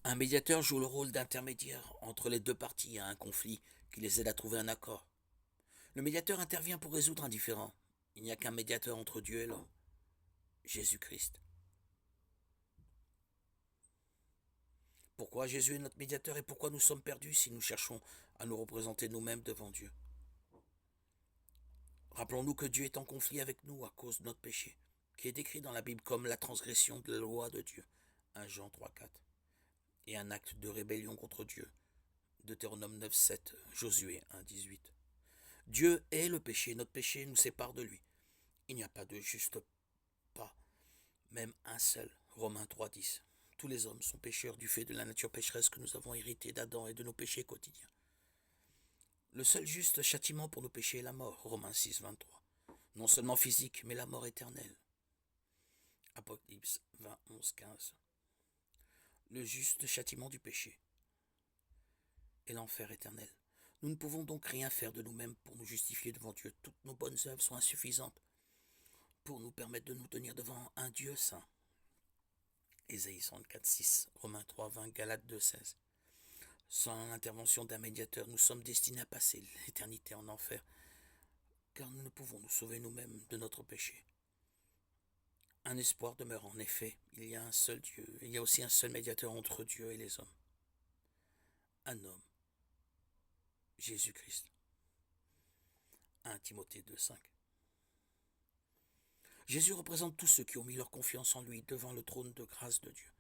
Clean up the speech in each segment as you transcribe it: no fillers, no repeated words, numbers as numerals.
Un médiateur joue le rôle d'intermédiaire entre les deux parties à un conflit qui les aide à trouver un accord. Le médiateur intervient pour résoudre un différend. Il n'y a qu'un médiateur entre Dieu et l'homme, Jésus-Christ. Pourquoi Jésus est notre médiateur et pourquoi nous sommes perdus si nous cherchons à nous représenter nous-mêmes devant Dieu? Rappelons-nous que Dieu est en conflit avec nous à cause de notre péché, qui est décrit dans la Bible comme la transgression de la loi de Dieu, 1 Jean 3,4, et un acte de rébellion contre Dieu, Deutéronome 9,7, Josué 1,18. Dieu est le péché, notre péché nous sépare de lui. Il n'y a pas de juste pas, même un seul, Romains 3,10. Tous les hommes sont pécheurs du fait de la nature pécheresse que nous avons héritée d'Adam et de nos péchés quotidiens. Le seul juste châtiment pour nos péchés est la mort, Romains 6, 23. Non seulement physique, mais la mort éternelle. Apocalypse 20, 11, 15. Le juste châtiment du péché est l'enfer éternel. Nous ne pouvons donc rien faire de nous-mêmes pour nous justifier devant Dieu. Toutes nos bonnes œuvres sont insuffisantes pour nous permettre de nous tenir devant un Dieu saint. Ésaïe 64, 6, Romains 3, 20, Galates 2, 16. Sans l'intervention d'un médiateur, nous sommes destinés à passer l'éternité en enfer, car nous ne pouvons nous sauver nous-mêmes de notre péché. Un espoir demeure en effet, il y a un seul Dieu, il y a aussi un seul médiateur entre Dieu et les hommes. Un homme, Jésus-Christ. 1 Timothée 2, 5. Jésus représente tous ceux qui ont mis leur confiance en lui devant le trône de grâce de Dieu.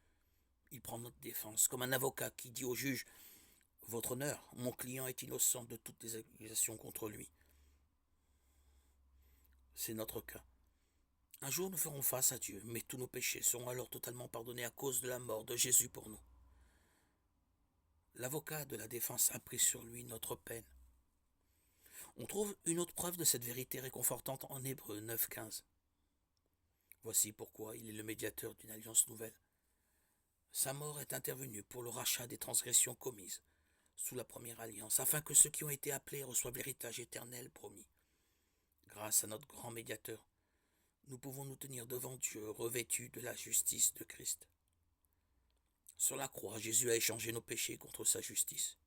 Il prend notre défense comme un avocat qui dit au juge « Votre honneur, mon client est innocent de toutes les accusations contre lui. » C'est notre cas. Un jour nous ferons face à Dieu, mais tous nos péchés seront alors totalement pardonnés à cause de la mort de Jésus pour nous. L'avocat de la défense a pris sur lui notre peine. On trouve une autre preuve de cette vérité réconfortante en Hébreux 9,15. Voici pourquoi il est le médiateur d'une alliance nouvelle. Sa mort est intervenue pour le rachat des transgressions commises sous la première alliance, afin que ceux qui ont été appelés reçoivent l'héritage éternel promis. Grâce à notre grand médiateur, nous pouvons nous tenir devant Dieu revêtus de la justice de Christ. Sur la croix, Jésus a échangé nos péchés contre sa justice.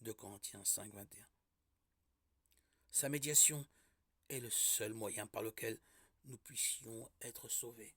2 Corinthiens 5, 21. Sa médiation est le seul moyen par lequel nous puissions être sauvés.